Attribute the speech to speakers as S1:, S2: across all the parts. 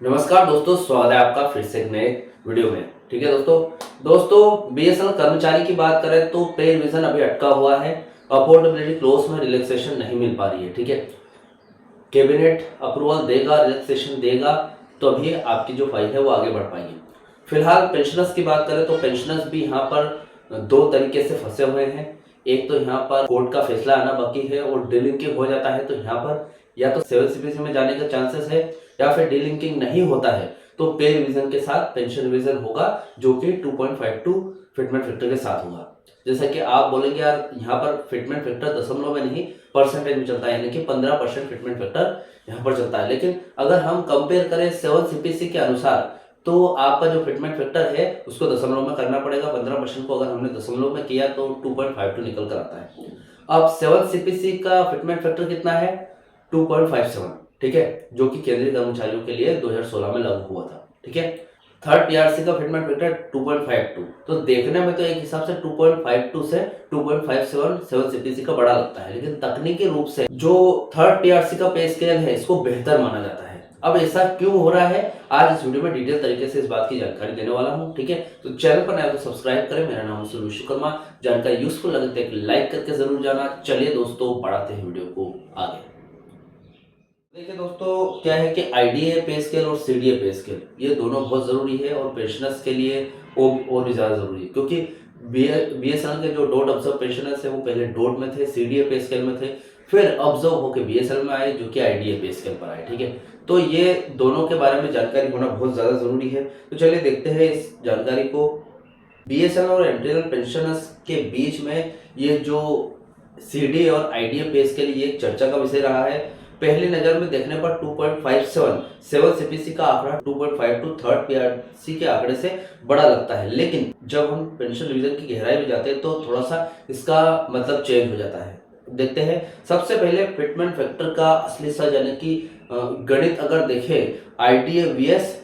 S1: नमस्कार दोस्तों, स्वागत है आपका फिर से एक नए वीडियो में। ठीक है दोस्तों बीएसएनएल कर्मचारी की बात करें तो पे रिवीजन अभी अटका हुआ है। अफोर्डेबिलिटी क्लोज में रिलैक्सेशन नहीं मिल पा रही है। ठीक है, कैबिनेट अप्रूवल देगा, रिलैक्सेशन देगा तो अभी आपकी जो फाइल है वो आगे बढ़ पाएगी। फिलहाल पेंशनर्स की बात करें तो पेंशनर्स भी यहाँ पर दो तरीके से फंसे हुए हैं। एक तो यहाँ पर कोर्ट का फैसला आना बाकी है और डीलिंकिंग हो जाता है तो यहाँ पर या तो सिविल सीपीसी में जाने का चांसेस है या फिर डीलिंकिंग नहीं होता है तो पे रिवीजन के साथ पेंशन रिवीजन होगा, जो कि 2.52 फिटमेंट फैक्टर के साथ होगा। जैसा कि आप बोलेंगे यार यहाँ पर फिटमेंट फैक्टर दशमलव में नहीं परसेंटेज में चलता है, यानी कि 15% फिटमेंट फैक्टर यहाँ पर चलता है। लेकिन अगर हम कंपेयर करें 7 सीपीसी के अनुसार तो आपका जो फिटमेंट फैक्टर है उसको दशमलव में करना पड़ेगा। 15% को अगर हमने दशमलव में किया तो 2.52 निकल कर आता है। अब 7 सीपीसी का फिटमेंट फैक्टर कितना है? 2.57। ठीक है, जो कि केंद्रीय कर्मचारियों के लिए 2016 में लागू हुआ था। ठीक है, थर्ड पीआरसी का फिटमेंट फैक्टर 2.52, तो देखने में तो एक हिसाब से 2.52 से 2.57 7 सीपीसी का बड़ा लगता है, लेकिन तकनीकी रूप से जो थर्ड पीआरसी का पे स्केल है इसको बेहतर माना जाता है। अब ऐसा क्यों हो रहा है, आज इस वीडियो में डिटेल तरीके से इस बात की जानकारी देने वाला हूं। ठीक है, तो चैनल पर नया तो सब्सक्राइब करें। मेरा नाम है विश्वकर्मा। जानकारी यूजफुल लगे तो एक लाइक करके जरूर जाना। चलिए दोस्तों, बढ़ाते हैं वीडियो को आगे। देखिए दोस्तों, क्या है कि आईडीए पे स्केल और सीडीए पे स्केल ये दोनों बहुत ज़रूरी है और पेंशनर्स के लिए और भी ज़्यादा ज़रूरी है, क्योंकि बीएसएनएल के जो डॉट ऑब्जर्व पेंशनर्स है वो पहले डॉट में थे, सीडीए पे स्केल में थे, फिर ऑब्जर्व होकर बीएसएनएल में आए जो कि आईडीए पे स्केल पर आए। ठीक है, तो ये दोनों के बारे में जानकारी होना बहुत ज़्यादा ज़रूरी है। तो चलिए देखते हैं इस जानकारी को। बीएसएनएल और एंट्री पेंशनर्स के बीच में ये जो सीडीए और आईडीए पे स्केल ये एक चर्चा का विषय रहा है। पहली नजर में देखने पर 2.57 7 सीपीसी का आंकड़ा 2.52 थर्ड पीआरसी के आंकड़े से बड़ा लगता है, लेकिन जब हम पेंशन रिवीजन की गहराई में जाते हैं तो थोड़ा सा इसका मतलब चेंज हो जाता है। देखते हैं सबसे पहले फिटमेंट फैक्टर का असली सच, यानी कि गणित अगर देखें आईडीए वीएस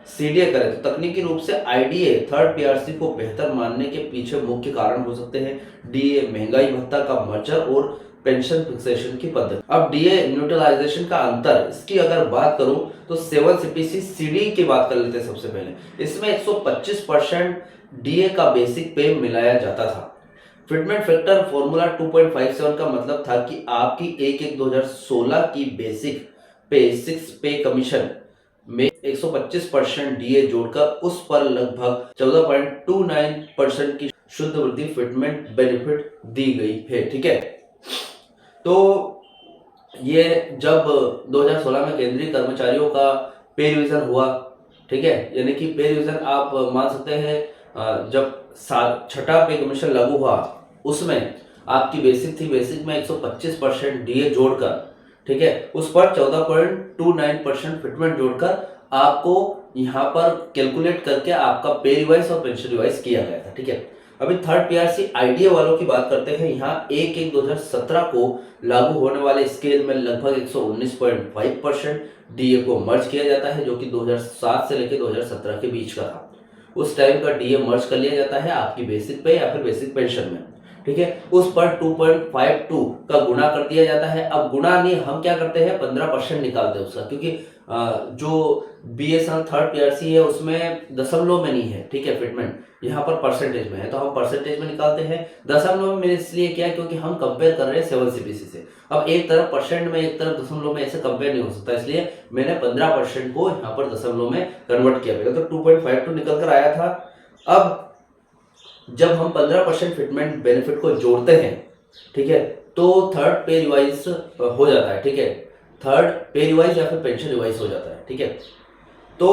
S1: सीडीए करें तो तकनीकी रूप से आईडीए थर्ड पीआरसी को बेहतर मानने के पीछे मुख्य कारण हो सकते हैं डीए, महंगाई भत्ता का मर्जर और पेंशन फिक्सेशन की पद्धति। अब डीए न्यूट्रलाइजेशन का अंतर, इसकी अगर बात करूं तो 7 सीपीसी सीडी की बात कर लेते हैं। सबसे पहले इसमें 125% डीए का बेसिक पे मिलाया जाता था। फिटमेंट फैक्टर फॉर्मूला 2.57 का मतलब था कि आपकी 1/1/2016 की बेसिक पे 6 पे कमीशन में 125% डीए जोड़कर उस पर लगभग 14.29% की शुद्ध वृद्धि फिटमेंट बेनिफिट दी गई है। ठीक है, तो ये जब 2016 में केंद्रीय कर्मचारियों का पे रिवीजन हुआ, ठीक है, यानी कि पे रिवीजन आप मान सकते हैं जब छठा पे कमीशन लागू हुआ उसमें आपकी बेसिक थी, बेसिक में 125% डीए जोड़कर, ठीक है, उस पर 14.29% फिटमेंट जोड़कर आपको यहाँ पर कैलकुलेट करके आपका पे रिवाइज और पेंशन रिवाइज किया गया था। ठीक है, अभी थर्ड पीआरसी आईडीए वालों की बात करते हैं। यहाँ 1/1/2017 को लागू होने वाले स्केल में लगभग 119.5% डीए को मर्ज किया जाता है, जो कि 2007 से लेकर 2017 के बीच का था। उस टाइम का डीए मर्ज कर लिया जाता है आपकी बेसिक पे या फिर बेसिक पेंशन में। ठीक है, उस पर 2.52 का गुणा कर दिया जाता है। अब गुणा नहीं, हम क्या करते हैं 15% निकालते हैं उसका, क्योंकि जो बीएसएनएल थर्ड पीआरसी है उसमें दशमलव में नहीं है। ठीक है, फिटमेंट यहाँ पर परसेंटेज में है तो हम परसेंटेज में निकालते हैं। दशमलव में इसलिए क्या है क्योंकि हम कंपेयर कर रहे हैं 7 सीपीसी से। अब एक तरफ परसेंट में एक तरफ दशमलव में ऐसे कंपेयर नहीं हो सकता, इसलिए मैंने 15% को यहाँ पर दशमलव में कन्वर्ट किया गया, तो 2.52 निकल कर आया था। अब जब हम 15% फिटमेंट बेनिफिट को जोड़ते हैं, ठीक है, तो थर्ड पे रिवाइज हो जाता है। ठीक है, थर्ड पे रिवाइज या फिर पेंशन रिवाइज हो जाता है। ठीक है, तो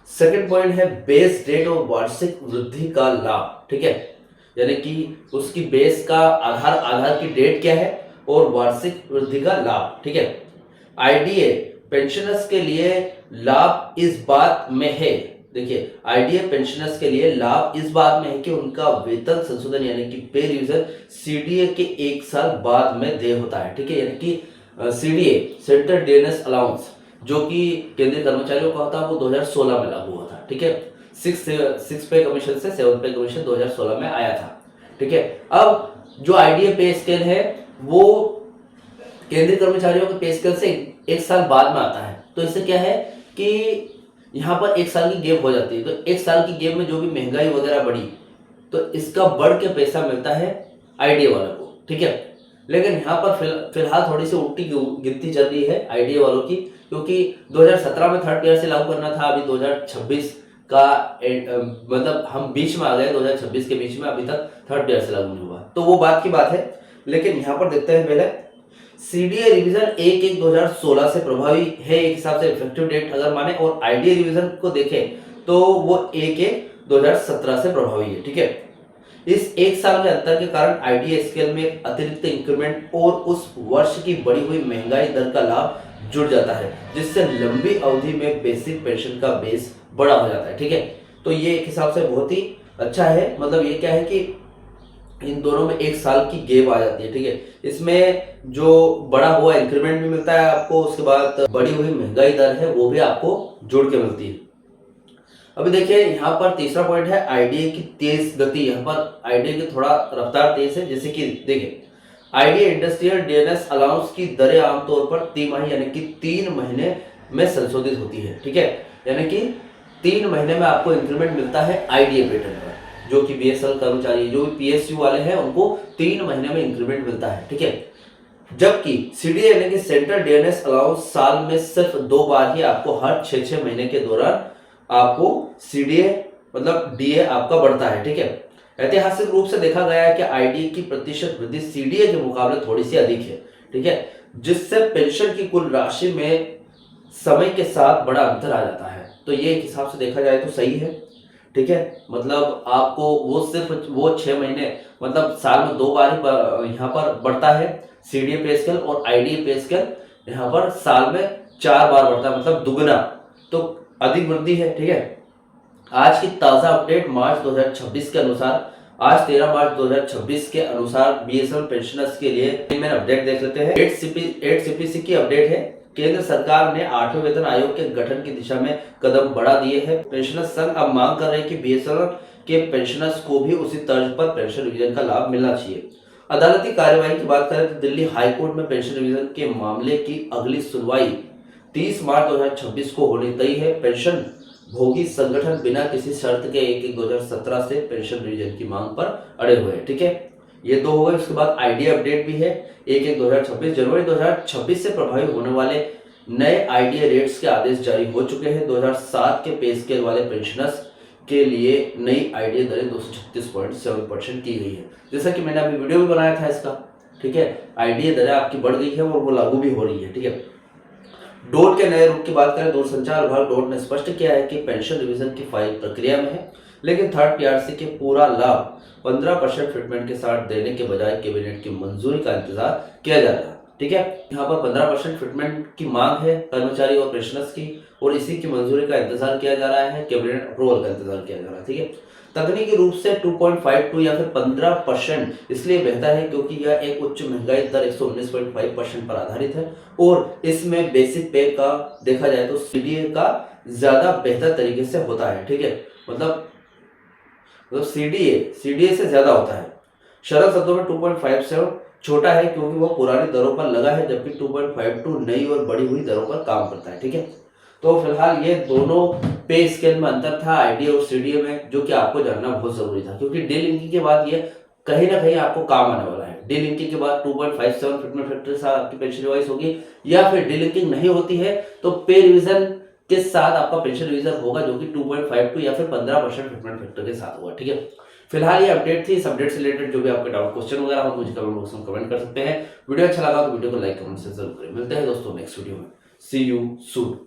S1: सेकंड पॉइंट है बेस डेट और वार्षिक वृद्धि का लाभ। ठीक है, यानी कि उसकी बेस का आधार की डेट क्या है और वार्षिक वृद्धि का लाभ। ठीक है, आईडीए पेंशनर्स के लिए लाभ इस बात में है, देखिए आईडीए पेंशनर्स के लिए लाभ इस बात में है कि उनका वेतन संशोधन यानी कि पे रिवीजन सीडीए के 1 साल बाद में देय होता है। ठीक है, यानी कि सीडीए सेंट्रल डेयरनेस अलाउंस जो कि केंद्रीय कर्मचारियों का होता है वो 2016 में लागू हुआ था। ठीक है, 6 पे कमीशन से 7 पे कमीशन 2016 में आया था। ठीक है, अब जो आईडीए पे स्केल है वो केंद्रीय कर्मचारियों के पे स्केल से 1 साल बाद में आता है। तो इससे क्या है कि यहाँ पर 1 साल की गैप हो जाती है, तो 1 साल की गैप में जो भी महंगाई वगैरह बढ़ी तो इसका बढ़ के पैसा मिलता है आईडीए वालों को, ठीक है। लेकिन यहाँ पर फिलहाल थोड़ी सी उल्टी गिनती चल रही है आईडीए वालों की, क्योंकि 2017 में थर्ड ईयर से लागू करना था, अभी 2026 का मतलब हम बीच में आ गए, 2026 के बीच में, अभी तक थर्ड ईयर से लागू नहीं हुआ, तो वो बात की बात है। लेकिन यहाँ पर देखते हैं पहले सीडीए रिवीजन 1/1/2016 से प्रभावी है एक हिसाब से इफेक्टिव डेट अगर माने, और आईडीए रिवीजन को देखें तो वो 1/1/2017 से प्रभावी है, ठीक है। इस 1 साल के अंतर के कारण आईडीए स्केल में अतिरिक्त इंक्रीमेंट और उस वर्ष की बढ़ी हुई महंगाई दर का लाभ जुड़ जाता है, जिससे लंबी अवधि में बेसिक पेंशन का बेस बड़ा हो जाता है, ठीक है। तो ये एक हिसाब से बहुत ही अच्छा है, मतलब ये क्या है कि इन दोनों में 1 साल की गैप आ जाती है, ठीक है। इसमें जो बड़ा हुआ इंक्रीमेंट भी मिलता है आपको, उसके बाद बढ़ी हुई महंगाई दर है वो भी आपको जुड़ के मिलती है। अभी देखिए यहाँ पर तीसरा पॉइंट है आईडीए की तेज गति। यहाँ पर आईडीए की थोड़ा रफ्तार तेज है, जैसे कि देखिए आईडीए इंडस्ट्रियल डीएनएस अलाउंस की दरें आमतौर पर तिमाही यानी कि 3 महीने में संशोधित होती है, ठीक है। यानी कि 3 महीने में आपको इंक्रीमेंट मिलता है आईडीए पैटर्न पर। जो कि बीएसएनएल कर्मचारी, जो भी पीएसयू वाले हैं, उनको 3 महीने में इंक्रीमेंट मिलता है, ठीक है। जबकि सीडीए यानी कि सेंट्रल डीएनएस अलाउंस साल में सिर्फ 2 बार ही आपको हर 6 महीने के दौरान आपको सीडीए मतलब डीए आपका बढ़ता है, ठीक है। ऐतिहासिक रूप से देखा गया है कि आईडीए की प्रतिशत वृद्धि सीडीए के मुकाबले थोड़ी सी अधिक है, ठीक है, जिससे पेंशन की कुल राशि में समय के साथ बड़ा अंतर आ जाता है। तो ये एक हिसाब से देखा जाए तो सही है, ठीक है। मतलब आपको वो सिर्फ वो 6 महीने मतलब साल में 2 बार ही यहाँ पर बढ़ता है सीडीए पे स्केल, और आईडीए पे स्केल यहाँ पर साल में 4 बार बढ़ता है, मतलब दुगना, तो अधिक वृद्धि है, ठीक है। आज की ताजा अपडेट मार्च 2026 के अनुसार, आज 13 मार्च 2026 के अनुसार बीएसएनएल पेंशनर्स के लिए अपडेट देख लेते हैं। 8 सीपीसी की अपडेट है। केंद्र सरकार ने 8वें वेतन आयोग के गठन की दिशा में कदम बढ़ा दिए हैं। पेंशनर्स संघ अब मांग कर रहे हैं कि बीएसएनएल के पेंशनर्स को भी उसी तर्ज पर पेंशन रिवीजन का लाभ मिलना चाहिए। अदालती कार्यवाही की बात करें तो दिल्ली हाईकोर्ट में पेंशन रिवीजन के मामले की अगली सुनवाई 30 मार्च 2026 को होनी तय है। पेंशन भोगी संगठन बिना किसी शर्त के 1/1/2017 से पेंशन रिवीजन की मांग पर अड़े हुए हैं, ठीक है। ये 2 हो गए। उसके बाद आईडीए अपडेट भी है। 1/1/2026 जनवरी 2026 से प्रभावी होने वाले नए आईडीए रेट्स के आदेश जारी हो चुके हैं। 2007 के पे स्केल वाले पेंशनर्स के लिए नई आईडीए दरें 236.7% की गई है, जैसा कि मैंने अभी वीडियो भी बनाया था इसका, ठीक है। आईडीए दरें आपकी बढ़ गई है और वो लागू भी हो रही है, ठीक है। डोट के नए रूप की बात करें, दूरसंचार विभाग डोट ने स्पष्ट किया है कि पेंशन रिवीजन की फाइल प्रक्रिया में है, लेकिन थर्ड पीआरसी के पूरा लाभ 15% फिटमेंट के साथ देने के बजाय कैबिनेट की मंजूरी का इंतजार किया जा रहा है, ठीक है। यहाँ पर 15% फिटमेंट की मांग है कर्मचारी और पेंशनर्स की, और इसी की मंजूरी का इंतजार किया जा रहा है, कैबिनेट अप्रूवल का इंतजार किया जा रहा है, ठीक है। तकनीकी रूप से 2.52 या फिर 15% इसलिए बेहतर है क्योंकि यह एक उच्च महंगाई दर 119.5% पर आधारित है, और इसमें बेसिक पे का देखा जाए तो सीडीए का ज्यादा बेहतर तरीके से होता है, ठीक है। मतलब सीडीए से ज्यादा होता है। सरल शब्दों में 2.57 छोटा है क्योंकि वह पुरानी दरों पर लगा है, जबकि 2.52 नई और बढ़ी हुई दरों पर काम करता है, ठीक है। तो फिलहाल ये दोनों पे स्केल में अंतर था आईडीए और सीडीए में, जो कि आपको जानना बहुत जरूरी था, क्योंकि डे लिंकिंग के बाद ये कहीं ना कहीं आपको काम आने वाला है। डे लिंकिंग के बाद 2.57 फिटमेंट फैक्टर से आपकी पेंशन रिवाइज होगी, या फिर डे लिंकिंग नहीं होती है तो पे रिवीजन के साथ आपका पेंशन रिवीजन होगा, जो कि 2.52 या फिर 15% फिटमेंट फैक्टर के साथ होगा, ठीक है। फिलहाल ये अपडेट थी। इस अपडेट से रिलेटेड जो भी आपके डाउट क्वेश्चन वगैरह हो मुझे कमेंट बॉक्स में कमेंट कर सकते हैं। वीडियो अच्छा लगा तो वीडियो को लाइक कमेंट से जरूर करें। मिलते हैं दोस्तों नेक्स्ट वीडियो में। सी यू सून।